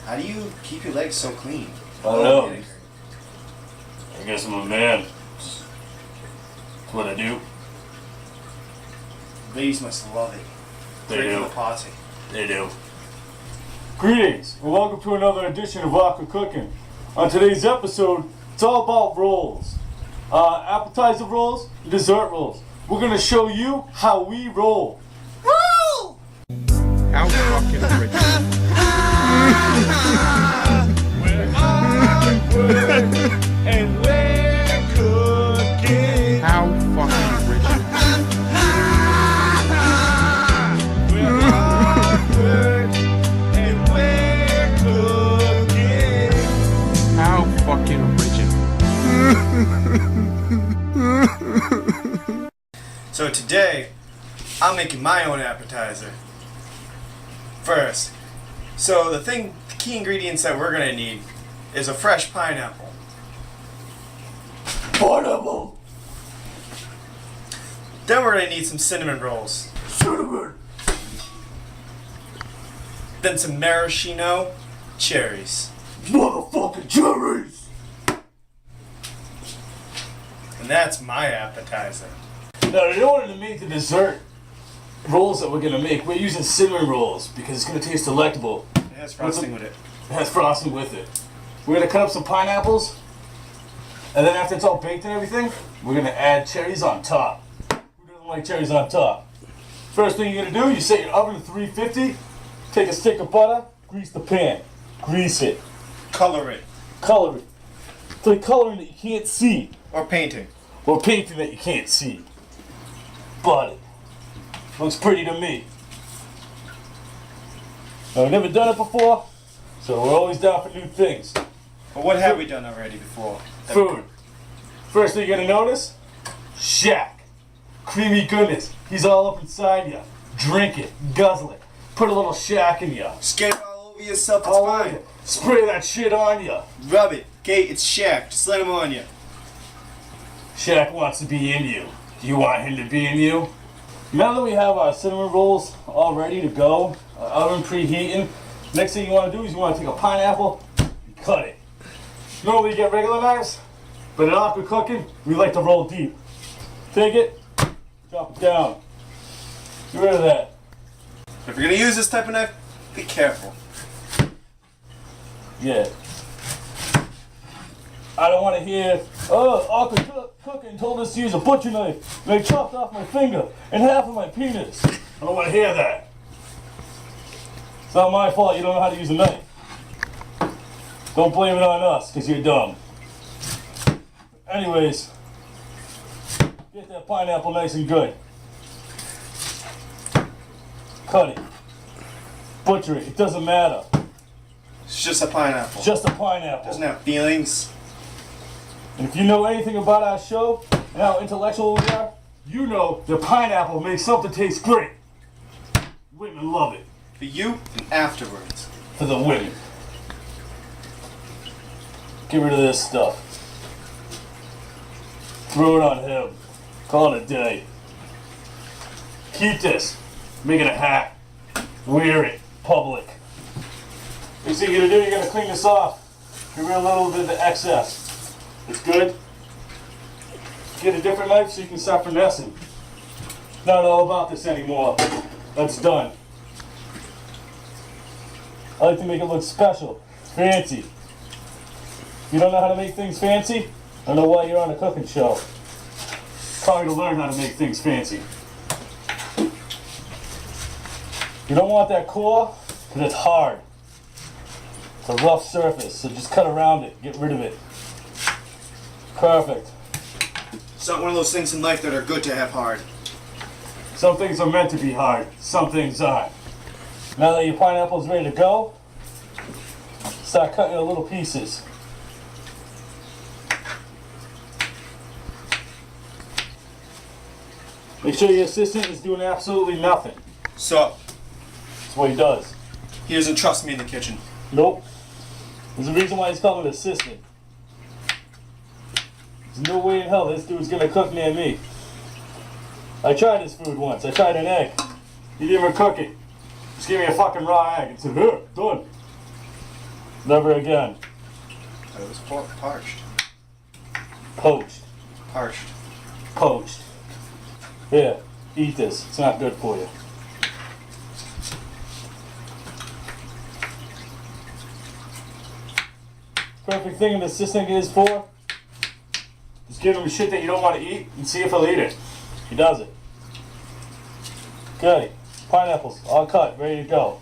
How do you keep your legs so clean? I don't know. I guess I'm a man. That's what I do. Ladies must love it. They Great do. for the party. They do. Greetings, and welcome to another edition of Aqua Cooking. On today's episode, it's all about rolls. Appetizer rolls, dessert rolls. We're gonna show you how we roll. Roll! How fucking rich. And we're cooking. How fucking rich. We're awkward, and we're cooking. How fucking original. So today, I'm making my own appetizer. First, so the key ingredients that we're gonna need is a fresh pineapple. Pineapple. Then we're gonna need some cinnamon rolls. Cinnamon. Then some maraschino cherries. Motherfucking cherries. And that's my appetizer. Now, in order to make the dessert rolls that we're gonna make, we're using cinnamon rolls because it's gonna taste delectable. It has frosting with it. It has frosting with it. We're gonna cut up some pineapples, and then after it's all baked and everything, we're gonna add cherries on top. Who doesn't like cherries on top? First thing you're gonna do, you set your oven to 350, take a stick of butter, grease the pan, grease it, Color it. color it. It's like coloring that you can't see, Or painting. or painting that you can't see. But it looks pretty to me. Now, I've never done it before, so we're always down for new things. But what have we done already before? Food. First thing you're gonna notice, Shaq. Creamy goodness. He's all up inside you. Drink it, guzzle it. Put a little Shaq in you. Just get it all over yourself, it's All over fine. you. Spray that shit on you. Rub it. Okay, it's Shaq. Just let him on you. Shaq wants to be in you. Do you want him to be in you? Now that we have our cinnamon rolls all ready to go, our oven preheating, next thing you want to do is you want to take a pineapple and cut it. Normally you get regular knives, but in Aqua Cooking, we like to roll deep. Take it, drop it down. Get rid of that. If you're gonna use this type of knife, be careful. Yeah. I don't want to hear, oh, Aqua Cooking told us to use a butcher knife, and they chopped off my finger and half of my penis. I don't want to hear that. It's not my fault you don't know how to use a knife. Don't blame it on us, because you're dumb. Anyways, get that pineapple nice and good. Cut it. Butcher it. It doesn't matter. It's just a pineapple. It's just a pineapple. Doesn't have feelings. And if you know anything about our show and how intellectual we are, you know the pineapple makes something taste great. Women love it. For you and afterwards. For the women. Get rid of this stuff. Throw it on him. Call it a day. Keep this. Make it a hat. Wear it. Public. Next thing you're gonna do, you're gonna clean this off. Get rid of a little bit of the excess. It's good. Get a different knife so you can start finessing. Not all about this anymore. That's done. I like to make it look special, fancy. If you don't know how to make things fancy, I don't know why you're on a cooking show. Probably to learn how to make things fancy. You don't want that core, because it's hard. It's a rough surface, so just cut around it, get rid of it. Perfect. It's not one of those things in life that are good to have hard. Some things are meant to be hard, some things aren't. Now that your pineapple's ready to go, start cutting into little pieces. Make sure your assistant is doing absolutely nothing. So, That's what he does. he doesn't trust me in the kitchen. Nope. There's a reason why he's called an assistant. There's no way in hell this dude's gonna cook near me. I tried his food once. I tried an egg. He didn't even cook it. Just gave me a fucking raw egg and said, here, done. Never again. It was parched. Poached. Parched. Poached. Here, eat this. It's not good for you. Perfect thing this thing is for. Just give him shit that you don't want to eat and see if he'll eat it. He does it. Okay, pineapples all cut, ready to go.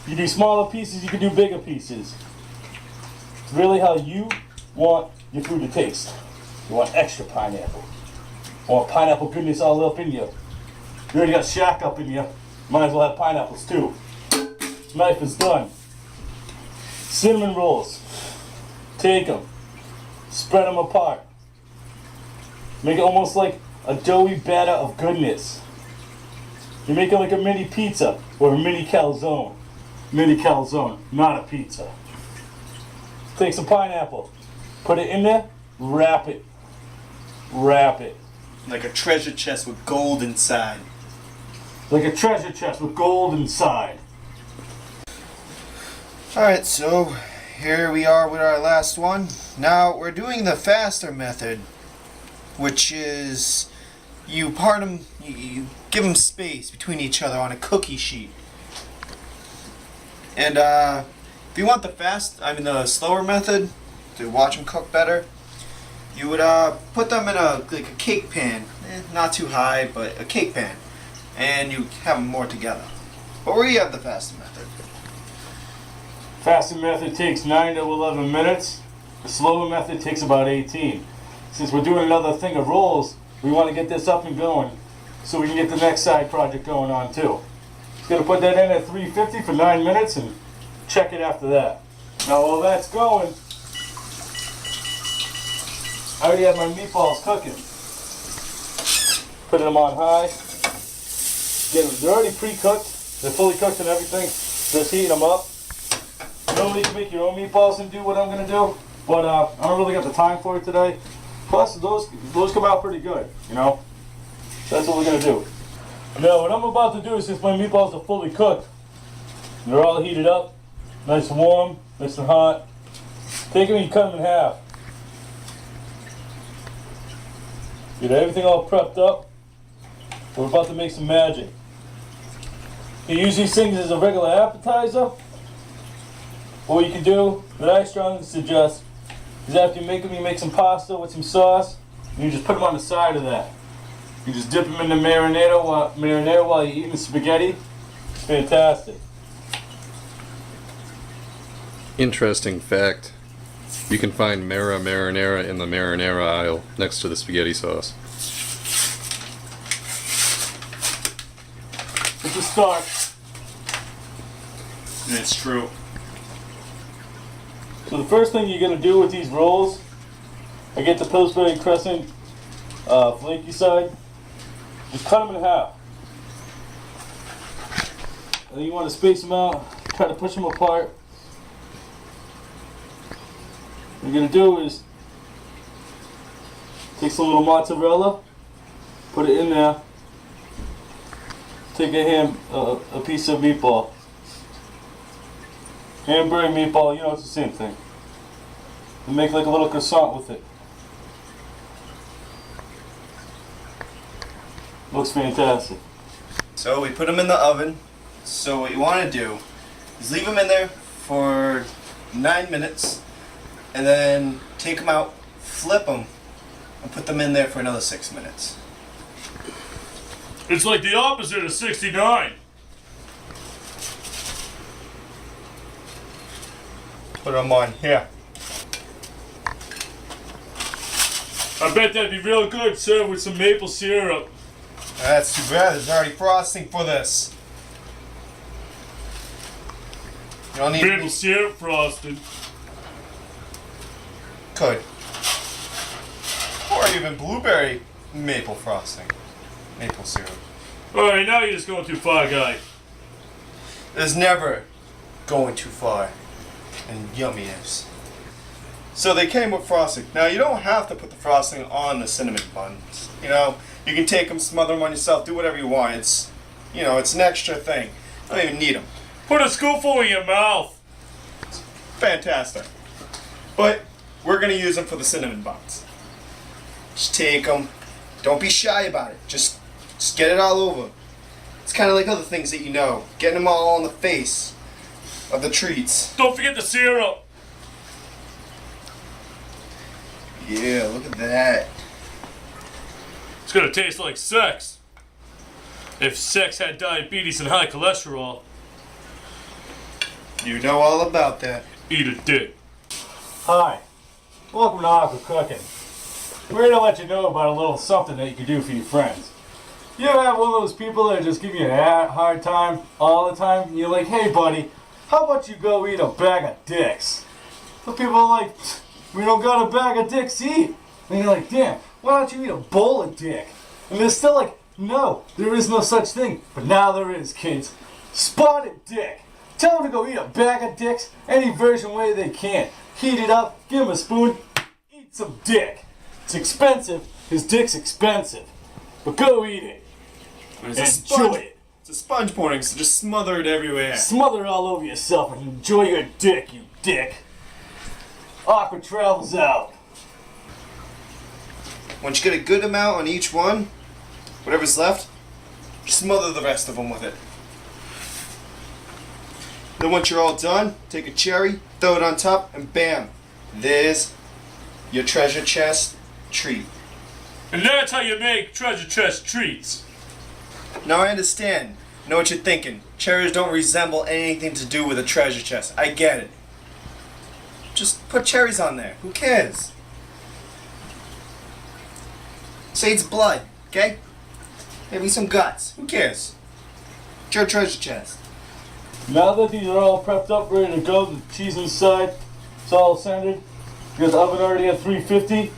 You do smaller pieces, you can do bigger pieces. It's really how you want your food to taste. You want extra pineapple. You want pineapple goodness all up in you. You already got shack up in you. Might as well have pineapples too. Knife is done. Cinnamon rolls. Take them. Spread them apart. Make it almost like a doughy batter of goodness. You make it like a mini pizza or a mini calzone. Mini calzone, not a pizza. Take some pineapple. Put it in there. Wrap it. Wrap it. Like a treasure chest with gold inside. Like a treasure chest with gold inside. Alright, so here we are with our last one. Now we're doing the faster method, which is you part them, you give them space between each other on a cookie sheet. And if you want the slower method to watch them cook better, you would put them in a cake pan, not too high, but a cake pan, and you have them more together. But we have the faster method. Faster method takes 9 to 11 minutes. The slower method takes about 18. Since we're doing another thing of rolls, we want to get this up and going so we can get the next side project going on too. Just gonna put that in at 350 for 9 minutes and check it after that. Now while that's going, I already have my meatballs cooking. Putting them on high. They're already pre-cooked. They're fully cooked and everything. Just heating them up. You can make your own meatballs and do what I'm gonna do, but I don't really got the time for it today. Plus, those come out pretty good, you know. So that's what we're gonna do. Now, what I'm about to do is, since my meatballs are fully cooked, and they're all heated up, nice and warm, nice and hot. Take them and you cut them in half. Get everything all prepped up. We're about to make some magic. You use these things as a regular appetizer. What you can do, that I strongly suggest, is after you make them, you make some pasta with some sauce, and you just put them on the side of that. You just dip them in the marinara while you're eating the spaghetti. It's fantastic. Interesting fact. You can find marinara in the marinara aisle next to the spaghetti sauce. It's a start. And it's true. So the first thing you're going to do with these rolls, I get the Pillsbury Crescent flaky side, just cut them in half. And then you want to space them out, try to push them apart. What you're going to do is take some little mozzarella, put it in there, take a piece of meatball. Hamburger meatball, you know, it's the same thing. And make like a little croissant with it. Looks fantastic. So we put them in the oven. So what you want to do is leave them in there for 9 minutes, and then take them out, flip them, and put them in there for another 6 minutes. It's like the opposite of 69. Put them on here. I bet that'd be real good served with some maple syrup. That's too bad. There's already frosting for this. You don't need Maple syrup frosted. Could. Or even blueberry maple frosting. Maple syrup. Alright, now you're just going too far, guy. There's never going too far. And yumminess. So they came with frosting. Now you don't have to put the frosting on the cinnamon buns. You know, you can take them, smother them on yourself, do whatever you want. It's, it's an extra thing. You don't even need them. Put a scoopful in your mouth. fantastic. But we're gonna use them for the cinnamon buns. Just take them. Don't be shy about it. Just get it all over. It's kind of like other things that you know. Getting them all on the face of the treats. Don't forget the syrup. Yeah, look at that. It's gonna taste like sex. If sex had diabetes and high cholesterol, You know all about that. eat a dick. Hi, welcome to Aqua Cooking. We're here to let you know about a little something that you can do for your friends. You ever have one of those people that just give you a hard time all the time? And you're like, hey buddy, how about you go eat a bag of dicks? So people are like, we don't got a bag of dicks to eat. And you're like, damn, why don't you eat a bowl of dick? And they're still like, no, there is no such thing. But now there is, kids. Spotted dick. Tell them to go eat a bag of dicks any version way they can. Heat it up, give them a spoon, eat some dick. It's expensive, his dick's expensive. But go eat it. Enjoy it. It's a sponge pouring, so just smother it everywhere. Smother it all over yourself and enjoy your dick, you dick. Aqua travels out. Once you get a good amount on each one, whatever's left, smother the rest of them with it. Then once you're all done, take a cherry, throw it on top, and bam, there's your treasure chest treat. And that's how you make treasure chest treats. Now I understand. Know what you're thinking. Cherries don't resemble anything to do with a treasure chest. I get it. Just put cherries on there. Who cares? Say it's blood, okay? Maybe some guts. Who cares? It's your treasure chest. Now that these are all prepped up, ready to go, the cheese inside, it's all sanded. You got the oven already at 350.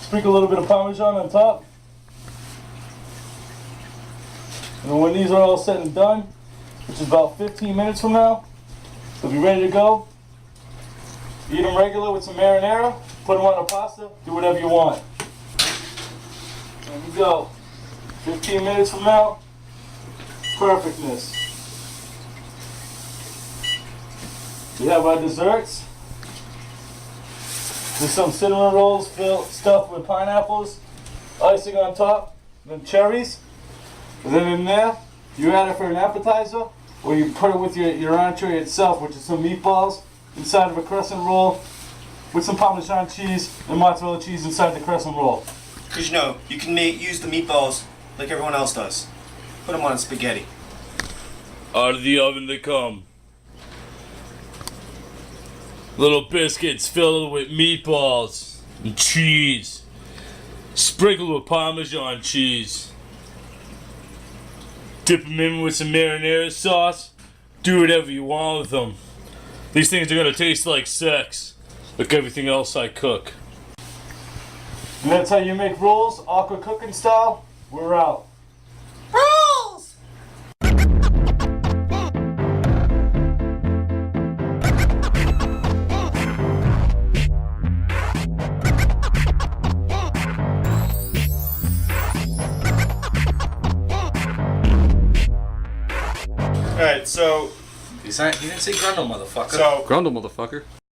Sprinkle a little bit of Parmesan on top. And when these are all said and done, which is about 15 minutes from now, they'll be ready to go. Eat them regular with some marinara, put them on a pasta, do whatever you want. There we go. 15 minutes from now, perfectness. We have our desserts. There's some cinnamon rolls stuffed with pineapples, icing on top, then cherries. And then in there, you add it for an appetizer, or you put it with your entree itself, which is some meatballs inside of a crescent roll with some Parmesan cheese and mozzarella cheese inside the crescent roll. Because you know, you can use the meatballs like everyone else does. Put them on spaghetti. Out of the oven they come. Little biscuits filled with meatballs and cheese, sprinkled with Parmesan cheese. Dip them in with some marinara sauce. Do whatever you want with them. These things are gonna taste like sex, like everything else I cook. And that's how you make rolls, Aqua Cooking style. We're out. Rolls! Alright, so You didn't say Grundle, motherfucker. So Grundle, motherfucker.